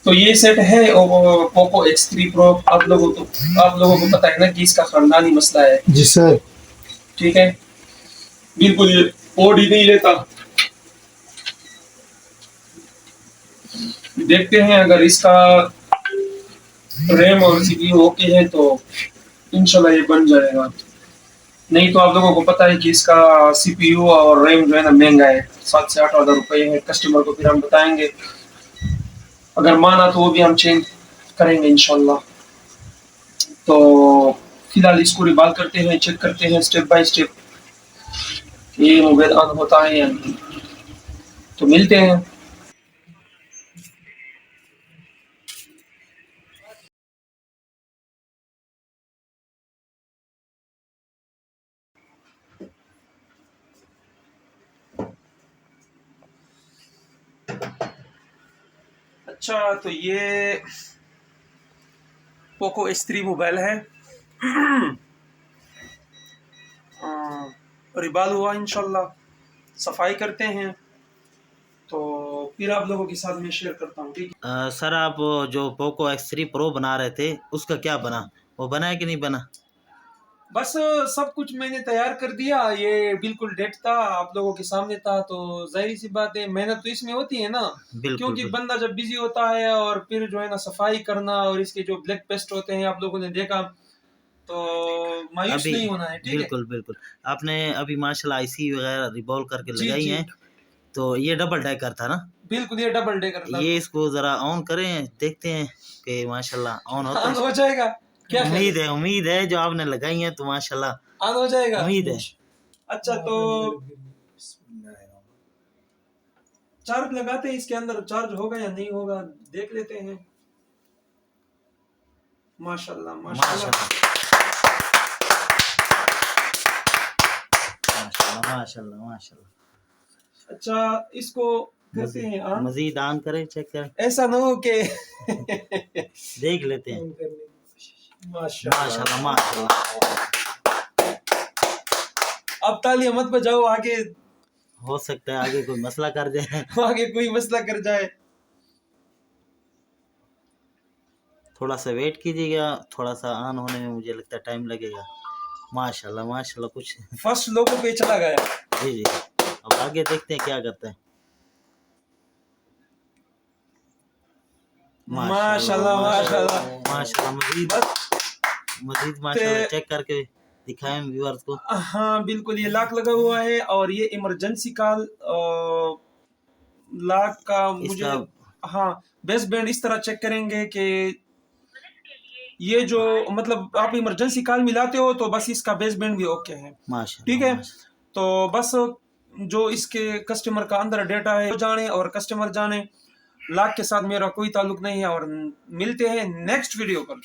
तो ये सेट है और पोको X3 Pro। आप लोगों को पता है ना कि इसका खानदानी मसला है। जी सर। ठीक है, बिल्कुल ये पोर्ट ही नहीं लेता। देखते हैं अगर इसका रैम और सीपीयू ओके है तो इंशाल्लाह ये बन जाएगा। नहीं तो आप लोगों को पता है कि इसका सीपीयू और रैम जो है ना महंगा है, 7 से 8 हज़ार रुपए है। कस्टमर को फिर हम बताएंगे, अगर माना तो वो भी हम चेंज करेंगे इंशाल्लाह। तो फिलहाल इसको रिबाल करते हैं, चेक करते हैं स्टेप बाय स्टेप ये मोबाइल ऑन होता है या नहीं। तो मिलते हैं। अच्छा, तो ये पोको X3 मोबाइल है। रिबाल हुआ इंशाल्लाह, सफाई करते हैं तो फिर आप लोगों के साथ में शेयर करता हूँ। ठीक है सर, आप जो पोको X3 प्रो बना रहे थे उसका क्या बना? वो बना है कि नहीं बना? बस सब कुछ मैंने तैयार कर दिया। ये बिल्कुल डेट था, आप लोगों के सामने था, तो जाहिर सी बात है मेहनत तो इसमें होती है ना। बिल्कुल क्योंकि बिल्कुल बंदा जब बिजी होता है और फिर जो है ना सफाई करना, और इसके जो ब्लैक पेस्ट होते हैं आप लोगों ने देखा, तो मायूस अभी नहीं होना है। ठीक है, बिल्कुल बिल्कुल आपने अभी माशाल्लाह आईसी वगैरह रिवॉल्व करके जी लगाई जी, हैं। तो ये डबल डेकर था ना? बिल्कुल ये डबल डेकर था। ये इसको जरा ऑन करें, देखते हैं कि माशाल्लाह ऑन होता ऑन है। हो जाएगा, क्या ख्याल है? उम्मीद है जो आपने लगाई है तो माशाल्लाह ऑन हो जाएगा, उम्मीद है। अच्छा तो चार्ज लगाते हैं, इसके अंदर चार्ज होगा या नहीं होगा देख लेते हैं। माशाल्लाह माशाल्लाह माशाल्लाह माशाल्लाह माशाल्लाह। अच्छा, इसको करते हैं ऑन। मजीद ऑन करें, चेक करें, ऐसा ना हो के देख लेते हैं। माशाल्लाह माशाल्लाह माशाल्लाह। अब तालियां मत बजाओ, आगे हो सकता है आगे कोई मसला कर जाए। आगे कोई मसला कर जाए। थोड़ा सा वेट कीजिएगा, थोड़ा सा ऑन होने में मुझे लगता है टाइम लगेगा। माशाल्लाह माशाल्लाह कुछ फर्स्ट लोगों पे चला गया। जी जी, अब आगे देखते हैं क्या करते हैं। माशाल्लाह माशाल्लाह माशाल्लाह मजीद मजीद माशाल्लाह चेक करके दिखाएं व्यूअर्स को। हाँ बिल्कुल, ये लॉक लगा हुआ है और ये इमरजेंसी कॉल लॉक का मुझे, हाँ बेस बैंड इस तरह चेक करेंगे कि ये जो मतलब आप इमरजेंसी कॉल मिलाते हो तो बस इसका बेस बैंड भी ओके है। ठीक है, तो बस जो इसके कस्टमर का अंदर डेटा है वो जाने और कस्टमर जाने, लॉक के साथ मेरा कोई ताल्लुक नहीं है। और मिलते हैं नेक्स्ट वीडियो पर।